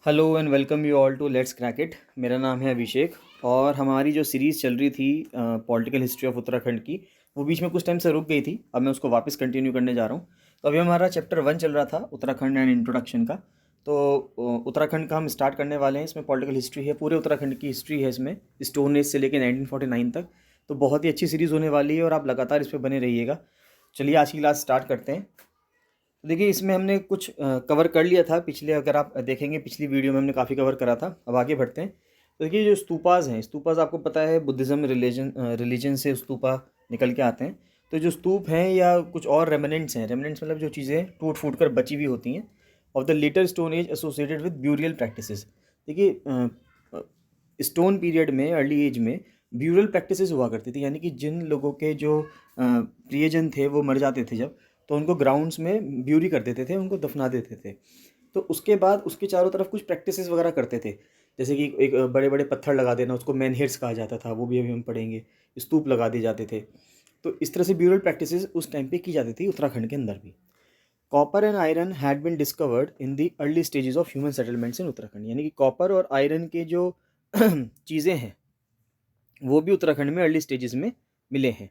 Hello and welcome you all to let's crack it. मेरा नाम है अभिषेक और हमारी जो सीरीज़ चल रही थी पॉलिटिकल हिस्ट्री ऑफ उत्तराखंड की, वो बीच में कुछ टाइम से रुक गई थी। अब मैं उसको वापस कंटिन्यू करने जा रहा हूँ। तो अभी हमारा चैप्टर 1 चल रहा था, उत्तराखंड एंड इंट्रोडक्शन का। तो उत्तराखंड का हम स्टार्ट करने वाले हैं। इसमें पॉलिटिकल हिस्ट्री है, पूरे उत्तराखंड की हिस्ट्री है इसमें, स्टोन एज से लेकर 1949 तक। तो बहुत ही अच्छी सीरीज़ होने वाली है और आप लगातार इस पर बने रहिएगा। चलिए आज की क्लास स्टार्ट करते हैं। तो देखिए, इसमें हमने कुछ कवर कर लिया था पिछले, अगर आप देखेंगे पिछली वीडियो में हमने काफ़ी कवर करा था। अब आगे बढ़ते हैं। तो देखिए, जो स्तूपाज हैं, स्तूपाज आपको पता है बुद्धिज़्म रिलीजन से स्तूपा निकल के आते हैं। तो जो स्तूप हैं या कुछ और रेमिनेंट्स हैं, रेमिनेंट्स मतलब जो चीज़ें टूट फूट कर बची हुई होती हैं, of the later stone age associated with burial practices. देखिए, स्टोन पीरियड में, अर्ली एज में ब्यूरल प्रैक्टिसेस हुआ करती थी, यानी कि जिन लोगों के जो प्रियजन थे वो मर जाते थे जब, तो उनको ग्राउंड्स में ब्यूरी कर देते थे, उनको दफना देते थे। तो उसके बाद उसके चारों तरफ कुछ प्रैक्टिसेस वगैरह करते थे, जैसे कि एक बड़े बड़े पत्थर लगा देना, उसको मेनहिर्स कहा जाता था, वो भी अभी हम पढ़ेंगे। स्तूप लगा दिए जाते थे। तो इस तरह से ब्यूरल प्रैक्टिसेस उस टाइम पे की जाती थी उत्तराखंड के अंदर भी। Copper and iron had been discovered in the early stages of human settlements in Uttarakhand, यानी कि कॉपर और आयरन के जो चीज़ें हैं वो भी उत्तराखंड में अर्ली स्टेजेस में मिले हैं।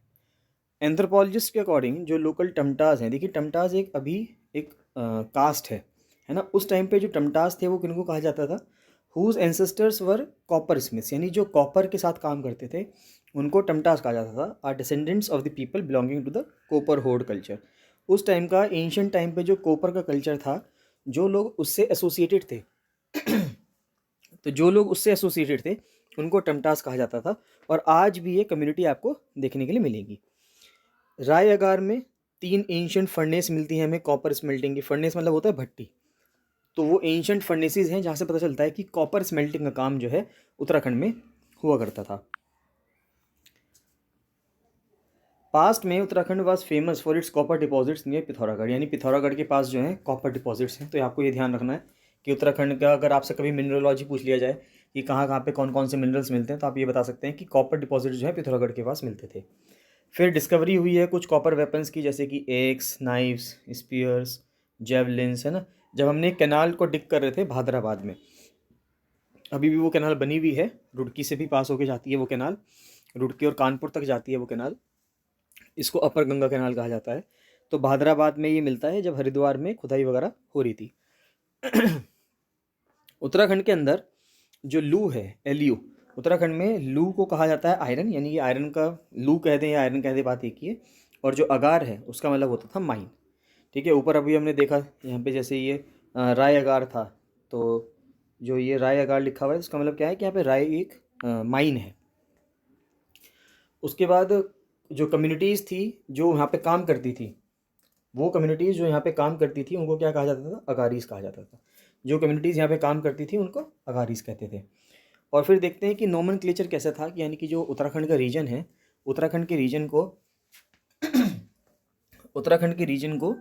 एंथ्रोपोलॉजिस्ट के अकॉर्डिंग जो लोकल टमटाज हैं, देखिए टमटाज एक अभी एक कास्ट है ना। उस टाइम पे जो टमटाज थे वो किनको कहा जाता था? Whose ancestors were copper smiths, यानी जो कॉपर के साथ काम करते थे उनको टमटाज कहा जाता था। Are descendants of the people belonging to the copper hoard culture. उस टाइम का एंशियंट टाइम पे जो कोपर का कल्चर था, जो लोग उससे एसोसिएटेड थे तो जो लोग उससे एसोसिएटेड थे उनको टमटास कहा जाता था। और आज भी ये कम्युनिटी आपको देखने के लिए मिलेगी। राय अगार में 3 एंशियंट फर्नेस मिलती हैं हमें कॉपर स्मेल्टिंग की। फर्नेस मतलब होता है भट्टी। तो वो एंशियंट फर्नेसेस हैं जहाँ से पता चलता है कि कॉपर स्मेल्टिंग का काम जो है उत्तराखंड में हुआ करता था। पास्ट में Uttarakhand was famous for it's copper deposits near Pithoragarh, यानी पिथौरागढ़ के पास जो है कॉपर डिपॉजिट्स हैं। तो आपको ये ध्यान रखना है कि उत्तराखंड का अगर आपसे कभी मिनरलॉजी पूछ लिया जाए कि कहाँ कहाँ पे कौन कौन से मिनरल्स मिलते हैं, तो आप ये बता सकते हैं कि कॉपर डिपॉजिट जो है पिथौरागढ़ के पास मिलते थे। फिर डिस्कवरी हुई है कुछ कॉपर वेपन्स की, जैसे कि एक्स, नाइफ्स, स्पीयर्स, जेवलिन्स, है ना। जब हमने एक कैनाल को डिग कर रहे थे भादराबाद में, अभी भी वो कैनाल बनी हुई है, रुड़की से भी पास होके जाती है वो कैनाल, रुड़की और कानपुर तक जाती है वो कैनाल। इसको अपर गंगा कैनाल कहा जाता है। तो भादराबाद में ये मिलता है जब हरिद्वार में खुदाई वगैरह हो रही थी। उत्तराखंड के अंदर जो लू है, एलयू, उत्तराखंड में लू को कहा जाता है आयरन, यानी कि आयरन का लू कह दें या आयरन कह दें, बात एक ही है। और जो अगार है उसका मतलब होता था माइन। ठीक है, ऊपर अभी हमने देखा यहाँ पे, जैसे ये राय अगार था, तो जो ये राय अगार लिखा हुआ है इसका मतलब क्या है कि यहाँ पे राय एक माइन है। उसके बाद जो कम्युनिटीज़ थी जो यहाँ पे काम करती थी, वो कम्युनिटीज़ जो यहाँ पे काम करती थी उनको क्या कहा जाता था? अगारीज कहा जाता था। जो कम्युनिटीज़ यहाँ पे काम करती थी उनको अगारीज कहते थे। और फिर देखते हैं कि नोमेनक्लेचर कैसा था, कि यानी कि जो उत्तराखंड का रीजन है, उत्तराखंड के रीजन को उत्तराखंड के रीजन को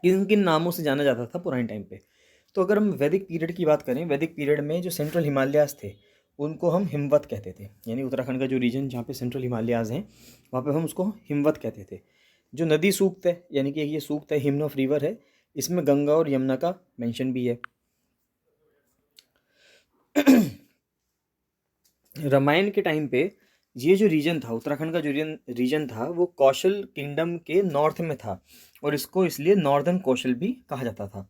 किन किन नामों से जाना जाता था पुराने टाइम पे। तो अगर हम वैदिक पीरियड की बात करें, वैदिक पीरियड में जो सेंट्रल हिमालयाज़ थे उनको हम हिमवत कहते थे, यानी उत्तराखंड का जो रीजन जहाँ पे सेंट्रल हिमालयाज़ हैं वहाँ पे हम उसको हिमवत कहते थे। जो नदी सूक्त है, यानी कि ये सूक्त है, हिमन ऑफ रिवर है, इसमें गंगा और यमुना का मेंशन भी है। रामायण के टाइम पे ये जो रीजन था, उत्तराखंड का जो रीजन था, वो कौशल किंगडम के नॉर्थ में था और इसको इसलिए नॉर्दर्न कौशल भी कहा जाता था।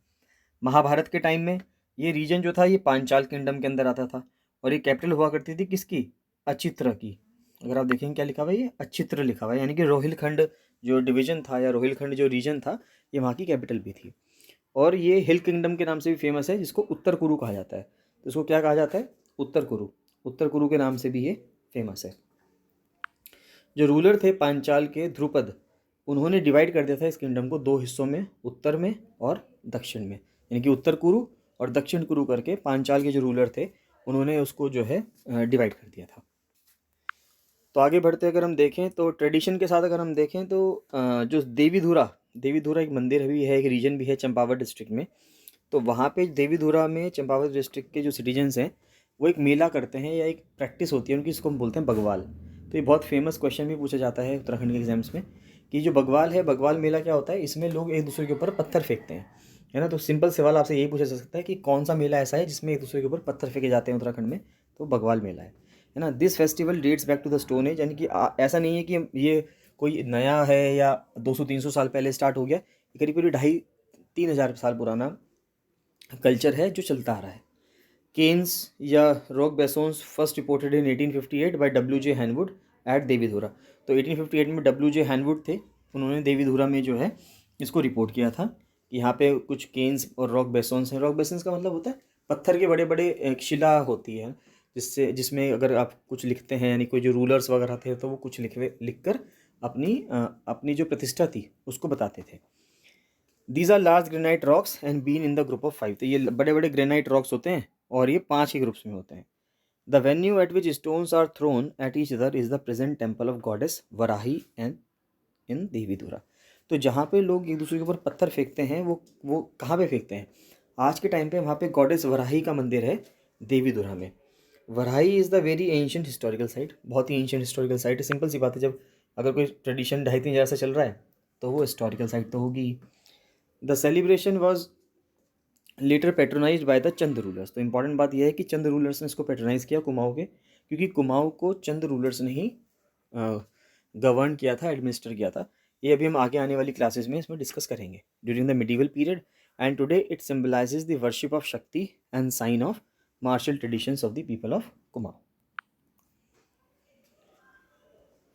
महाभारत के टाइम में ये रीजन जो था ये पांचाल किंगडम के अंदर आता था और ये कैपिटल हुआ करती थी किसकी? अचित्र की। अगर आप देखेंगे क्या लिखा हुआ है, ये अचित्र लिखा हुआ है, यानी कि रोहिलखंड जो डिवीजन था या रोहिलखंड जो रीजन था, ये वहाँ की कैपिटल भी थी। और ये हिल किंगडम के नाम से भी फेमस है, जिसको उत्तर कुरु कहा जाता है। तो इसको क्या कहा जाता है? उत्तर कुरु। उत्तर कुरु के नाम से भी ये फेमस है। जो रूलर थे पांचाल के, ध्रुपद, उन्होंने डिवाइड कर दिया था इस किंगडम को 2 हिस्सों में, उत्तर में और दक्षिण में, यानी कि उत्तर कुरु और दक्षिण कुरु करके पांचाल के जो रूलर थे उन्होंने उसको जो है डिवाइड कर दिया था। तो आगे बढ़ते अगर हम देखें तो ट्रेडिशन के साथ अगर हम देखें तो जो देवीधुरा, देवीधुरा एक मंदिर भी है, एक रीजन भी है चंपावत डिस्ट्रिक्ट में। तो वहाँ पे देवीधुरा में चंपावत डिस्ट्रिक्ट के जो सिटीजन्स हैं वो एक मेला करते हैं या एक प्रैक्टिस होती है उनकी, इसको हम बोलते हैं बगवाल। तो ये बहुत फेमस क्वेश्चन भी पूछा जाता है उत्तराखंड के एग्जाम्स में कि जो बगवाल है, बगवाल मेला क्या होता है? इसमें लोग एक दूसरे के ऊपर पत्थर फेंकते हैं, है ना। तो सिंपल सवाल आपसे यही पूछा जा सकता है कि कौन सा मेला ऐसा है जिसमें एक दूसरे के ऊपर पत्थर फेंके जाते हैं उत्तराखंड में, तो बग्वाल मेला है ना। This festival dates back to the stone age, यानी कि ऐसा नहीं है कि ये कोई नया है या 200-300 साल पहले स्टार्ट हो गया, ये करीब करीब 2,500-3,000 साल पुराना कल्चर है जो चलता आ रहा है। केन्स या rock basins first reported in 1858 by W J Henwood at Devidhura. तो 1858 में डब्ल्यू जे हैनवुड थे, उन्होंने देवीधुरा में जो है इसको रिपोर्ट किया था कि यहाँ पे कुछ केन्स और रॉक बेसोन्स हैं। रॉक बेसोन्स का मतलब होता है पत्थर के बड़े बड़े एक शिला होती है, जिसमें अगर आप कुछ लिखते हैं, यानी कोई जो रूलर्स वगैरह थे तो वो कुछ लिख कर अपनी जो प्रतिष्ठा थी उसको बताते थे। These are large granite rocks and been in the group of 5। तो ये बड़े बड़े ग्रेनाइट रॉक्स होते हैं और ये 5 के ग्रुप्स में होते हैं। The venue at which stones are thrown at each other is the present temple of goddess Varahi and in Devidhura. तो जहाँ पे लोग एक दूसरे के ऊपर पत्थर फेंकते हैं वो कहाँ पे फेंकते हैं? आज के टाइम पे वहाँ पे गॉडेस वराही का मंदिर है देवीधुरा में। Varahi is the very ancient historical site, बहुत ही एंशियंट हिस्टोरिकल साइट है। सिंपल सी बात है, जब अगर कोई ट्रेडिशन 2,500-3,000 से चल रहा है तो वो हिस्टोरिकल साइट तो होगी। The celebration was later patronise by the Chand rulers. तो इंपॉर्टेंट बात यह है कि चंद रूलर्स ने इसको पेट्रोनाइज किया कुमाऊँ के, क्योंकि कुमाऊँ को चंद रूलर्स ने ही गवर्न किया था, एडमिनिस्टर किया था। ये अभी हम आगे आने वाली क्लासेस में इसमें डिस्कस करेंगे। During the medieval period and today it symbolizes the worship of Shakti and sign of martial traditions of the people of Kumaon.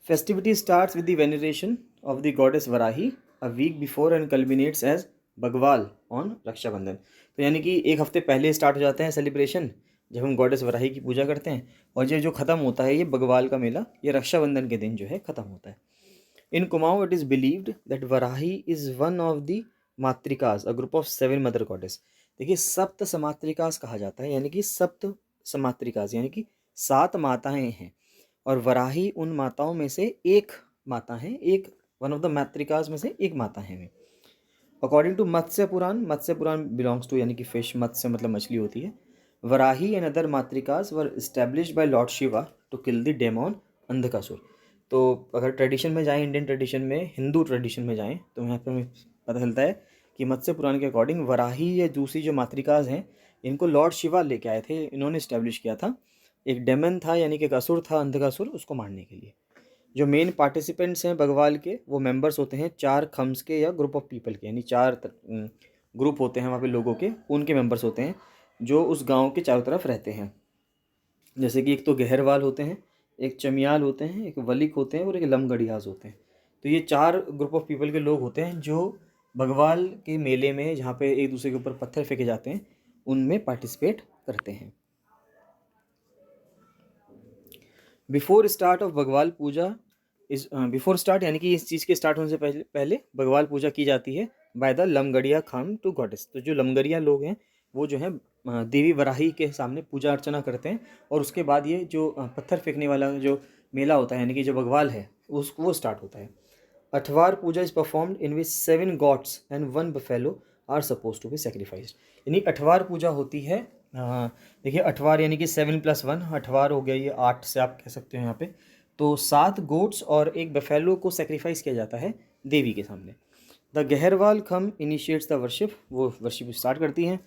Festivity starts with the veneration of the goddess Varahi a week before and culminates as Bagwal on Rakshabandhan. तो यानी कि एक हफ्ते पहले start हो जाते हैं celebration, जब हम गॉडेस वराही की पूजा करते हैं, और ये जो ख़त्म होता है ये बगवाल का मेला, ये रक्षाबंधन के दिन जो है ख़त्म होता है। In Kumaon it is believed that Varahi is one of the Matrikas, a group of 7 mother goddess. देखिए सप्त समातृकाज कहा जाता है, यानी कि सप्त समातृकाज यानी कि 7 माताएं हैं, और वराही उन माताओं में से एक माता है, एक वन ऑफ द मातृकाज में से एक माता है वे। According to Matsya Purana belongs to, यानी कि फिश, मत्स्य मतलब मछली होती है। Varahi and other Matrikas were established by lord Shiva to kill the demon Andhakasur. तो अगर ट्रेडिशन में जाएं, इंडियन ट्रेडिशन में, हिंदू ट्रेडिशन में जाएं, तो यहाँ पर हमें पता चलता है कि मत्स्य पुराण के अकॉर्डिंग वराही या दूसरी जो मातृकाज हैं इनको लॉर्ड शिवा लेके आए थे, इन्होंने इस्टेब्लिश किया था। एक डेमन था, यानी कि एक असुर था, अंधकासुर, उसको मारने के लिए। जो मेन पार्टिसिपेंट्स हैं बगवाल के, वो मेंबर्स होते हैं 4 खम्स के या ग्रुप ऑफ पीपल के, यानी 4 ग्रुप होते हैं वहाँ पे लोगों के, उनके मेंबर्स होते हैं जो उस गांव के चारों तरफ रहते हैं। जैसे कि एक तो गहरवाल होते हैं, एक चमियाल होते हैं, एक वलिक होते हैं और एक लमगढ़ियाज होते हैं। तो ये 4 ग्रुप ऑफ पीपल के लोग होते हैं जो बगवाल के मेले में, जहाँ पे एक दूसरे के ऊपर पत्थर फेंके जाते हैं, उनमें पार्टिसिपेट करते हैं। बिफोर स्टार्ट ऑफ बगवाल पूजा इस बिफोर स्टार्ट, यानी कि इस चीज़ के स्टार्ट होने से पहले बगवाल पूजा की जाती है बाय द लमगढ़िया खाम टू गॉडेस। तो जो लमगढ़िया लोग हैं वो जो है देवी वराही के सामने पूजा अर्चना करते हैं, और उसके बाद ये जो पत्थर फेंकने वाला जो मेला होता है, यानी कि जो बगवाल है, वो स्टार्ट होता है। Athwar puja is performed in which 7 gods and 1 buffalo are suppose to be sacrificed. यानी अठवार पूजा होती है। देखिए अठवार यानी कि 7+1, अठवार हो गया, ये 8 से आप कह सकते हो यहाँ पे। तो 7 गोट्स और एक बफेलो को सेक्रीफाइस किया जाता है देवी के सामने। द गहरवाल खम इनिशिएट्स द वर्शिप, वो वर्शिप स्टार्ट करती हैं।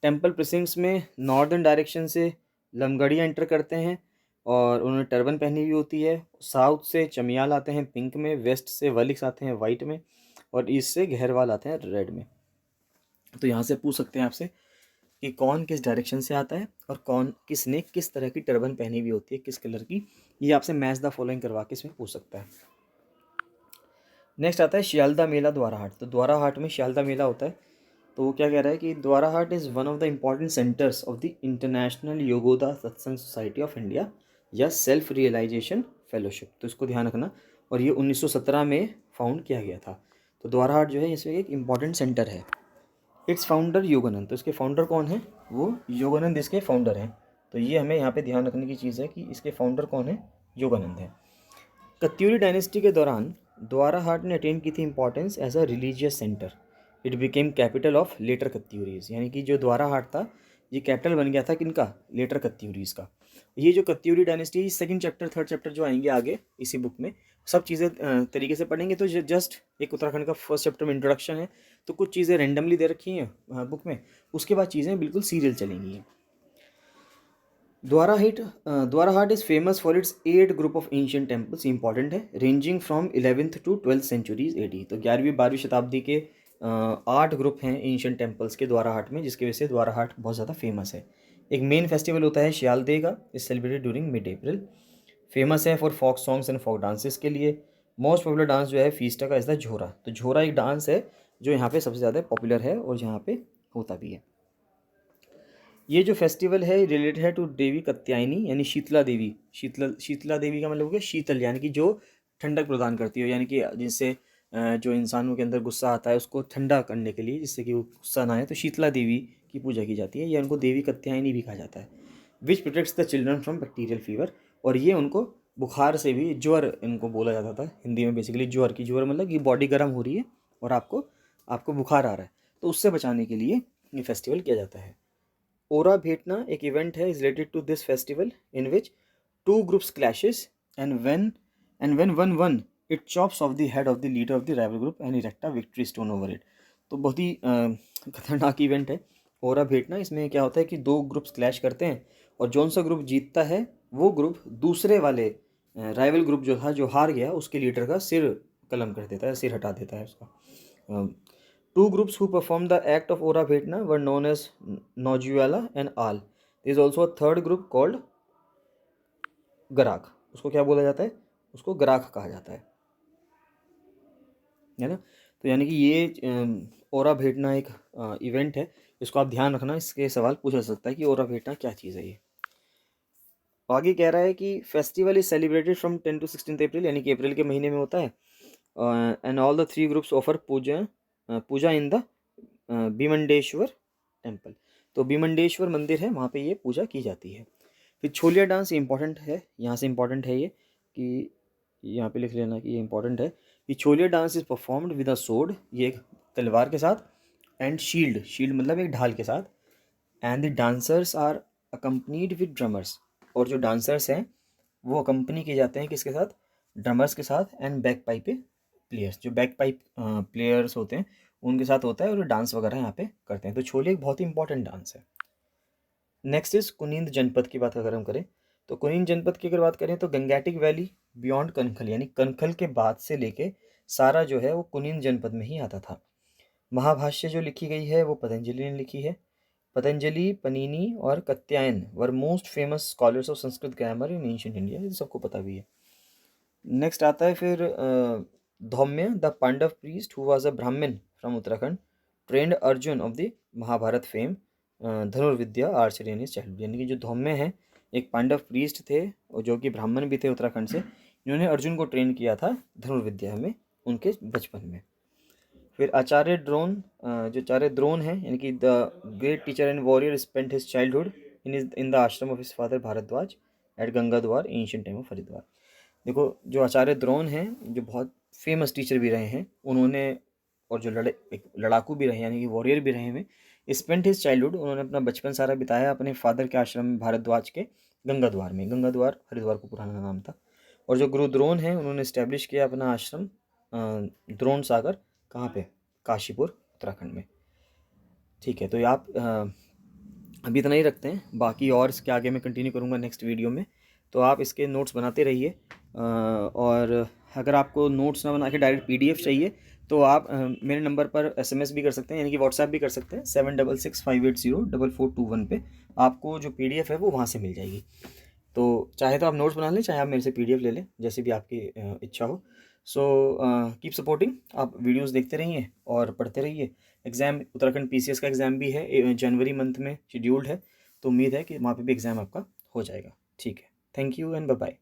टेम्पल प्रिसिंक्ट्स में नॉर्दर्न डायरेक्शन से लमगढ़िया एंटर करते हैं और उन्होंने टर्बन पहनी हुई होती है। साउथ से चमियाल आते हैं पिंक में, वेस्ट से वलिक्स आते हैं वाइट में, और ईस्ट से गहरवाल आते हैं रेड में। तो यहाँ से पूछ सकते हैं आपसे कि कौन किस डायरेक्शन से आता है और किसने किस तरह की टर्बन पहनी हुई होती है, किस कलर की, ये आपसे मैच द फॉलोइंग करवा के इसमें पूछ सकता है। नेक्स्ट आता है शियालदा मेला द्वाराहाट। तो द्वाराहाट में शियालदा मेला होता है। तो वो क्या कह रहा है कि Dwarahat is one of the important centers of the International Yogoda Satsang Society of India या सेल्फ रियलाइजेशन फेलोशिप। तो इसको ध्यान रखना, और ये 1917 में फाउंड किया गया था। तो द्वाराहाट जो है इसमें एक इम्पॉर्टेंट सेंटर है। It's founder Yogananda. तो इसके फाउंडर कौन है? वो योगानंद इसके फाउंडर हैं। तो ये हमें यहाँ पे ध्यान रखने की चीज़ है कि इसके फाउंडर कौन है? योगानंद है। कत्यूरी डायनेस्टी के दौरान द्वाराहाट ने अटेन की थी importance as a religious center. It became capital of later Katyuris. यानी कि जो द्वाराहाट था ये कैपिटल बन गया था किनका, लेटर कत्यूरीज का। ये जो Katyuri dynasty, second chapter third chapter जो आएंगे आगे इसी बुक में, सब चीज़ें तरीके से पढ़ेंगे। तो जस्ट एक उत्तराखंड का फर्स्ट चैप्टर में इंट्रोडक्शन है, तो कुछ चीज़ें रेंडमली दे रखी हैं बुक में, उसके बाद चीज़ें बिल्कुल सीरियल चलेंगी। Dwarahat is famous for its 8 group of ancient temples, important है, ranging from 11th to 12th centuries AD। तो 11वीं-12वीं शताब्दी के 8 ग्रुप हैं एंशियंट टेम्पल्स के द्वाराहाट में, जिसकी वजह से द्वाराहाट बहुत ज़्यादा फेमस है। एक मेन फेस्टिवल होता है श्यालदे का, is celebrated during mid April. Famous है for folk songs and folk dances के लिए। मोस्ट पॉपुलर डांस जो है फीस्टा का इज़ द झोरा। तो झोरा एक डांस है जो यहाँ पे सबसे ज़्यादा पॉपुलर है और यहाँ पे होता भी है। ये जो फेस्टिवल है रिलेटेड है टू देवी कात्यायनी, यानी शीतला देवी। शीतला देवी का मतलब हो गया शीतल, यानी कि जो ठंडक प्रदान करती है, यानी कि जिससे जो इंसानों के अंदर गुस्सा आता है उसको ठंडा करने के लिए, जिससे कि वो गुस्सा ना आए, तो शीतला देवी की पूजा की जाती है, या उनको देवी कात्यायनी भी कहा जाता है। Which protects the children from bacterial fever, और ये उनको बुखार से भी, ज्वर इनको बोला जाता था हिंदी में बेसिकली, ज्वर मतलब कि बॉडी गर्म हो रही है और आपको बुखार आ रहा है, तो उससे बचाने के लिए ये फेस्टिवल किया जाता है। ओरा भेटना एक इवेंट है is related to this festival in which 2 groups clashes and when one it chops off the head of the leader of the rival group and erect a victory stone over it. तो बहुत ही खतरनाक event है ओरा भेटना। इसमें क्या होता है कि 2 ग्रुप्स क्लैश करते हैं और जौन सा ग्रुप जीतता है वो ग्रुप दूसरे वाले राइवल ग्रुप जो था, जो हार गया, उसके लीडर का सिर कलम कर देता है, सिर हटा देता है उसका। 2 groups who performed the act of Ora Bhetna were known as Nojuala and Al. There is also a third group called Garak. उसको क्या बोला जाता है, उसको गराख कहा जाता है ना। तो यानी कि ये ओरा भेटना एक इवेंट है, इसको आप ध्यान रखना, इसके सवाल पूछा जा सकता है कि ओरा भेटना क्या चीज़ है ये। आगे कह रहा है कि festival is celebrated from 10 to 16 April, यानी कि अप्रैल के महीने में होता है। And all the 3 groups offer puja in the Bhimandeshwar temple. तो भीमंडेश्वर मंदिर है, वहाँ पे ये पूजा की जाती है। फिर छोलिया डांस इंपॉर्टेंट है, यहाँ से इंपॉर्टेंट है ये कि यहाँ पे लिख लेना कि ये इंपॉर्टेंट है कि Chholiya dance is performed with a sword, ये एक तलवार के साथ, एंड शील्ड मतलब एक ढाल के साथ, and the dancers are accompanied with drummers, और जो डांसर्स हैं वो अकम्पनी किए जाते हैं किसके साथ, ड्रमर्स के साथ, एंड बैक पाइप प्लेयर्स, जो बैक पाइप प्लेयर्स होते हैं उनके साथ होता है, और डांस वगैरह यहाँ पे करते हैं। तो छोले एक बहुत ही इंपॉर्टेंट डांस है। नेक्स्ट इज कुनींद जनपद की बात अगर हम करें, तो कुनींद जनपद की अगर बात करें तो गंगैटिक वैली बियॉन्ड कनखल, यानी कनखल के बाद से लेके सारा जो है वो कुनींद जनपद में ही आता था। महाभाष्य जो लिखी गई है वो पतंजलि ने लिखी है। पतंजलि, पनीनी और Katyayan were most famous scholars of Sanskrit grammar in ancient India, ये सबको पता भी है। नेक्स्ट आता है फिर Dhaumya, the Pandava priest who was a Brahmin from Uttarakhand, trained Arjun of the Mahabharata fame धनुर्विद्या आर्चरी इन हिज चाइल्डहुड। यानी कि जो धौम्य हैं एक पांडव प्रीस्ट थे और जो कि ब्राह्मण भी थे उत्तराखंड से, इन्होंने अर्जुन को ट्रेन किया था धनुर्विद्या में उनके बचपन में। फिर आचार्य द्रोण, जो आचार्य द्रोण हैं, यानी कि the great teacher and warrior spent his childhood in the ashram of his father Bharadwaj at Ganga Dwar ancient time of Haridwar. देखो जो आचार्य द्रोण हैं, जो बहुत फेमस टीचर भी रहे हैं उन्होंने, और जो एक लड़ाकू भी रहे यानी कि वॉरियर भी रहे हैं, स्पेंट हिज चाइल्डहुड, उन्होंने अपना बचपन सारा बिताया अपने फादर के आश्रम भारद्वाज के गंगा द्वार में। गंगा द्वार हरिद्वार को पुराना नाम था। और जो गुरु द्रोण हैं उन्होंने इस्टेब्लिश किया अपना आश्रम द्रोण सागर, कहाँ पे, काशीपुर उत्तराखंड में। ठीक है, तो आप अभी इतना ही रखते हैं, बाकी और इसके आगे मैं कंटिन्यू करूँगा नेक्स्ट वीडियो में। तो आप इसके नोट्स बनाते रहिए, और अगर आपको नोट्स ना बना के डायरेक्ट PDF चाहिए तो आप मेरे नंबर पर SMS भी कर सकते हैं, यानी कि व्हाट्सएप भी कर सकते हैं 7665804421 पे। आपको जो PDF है वो वहाँ से मिल जाएगी। तो चाहे तो आप नोट्स बना लें, चाहे आप मेरे से PDF ले लें, जैसे भी आपकी इच्छा हो। सो कीप सपोर्टिंग, आप वीडियोस देखते रहिए और पढ़ते रहिए। एग्ज़ाम उत्तराखंड PCS का एग्ज़ाम भी है, जनवरी मंथ में शेड्यूल्ड है, तो उम्मीद है कि वहाँ पे भी एग्ज़ाम आपका हो जाएगा। ठीक है, thank you and bye bye.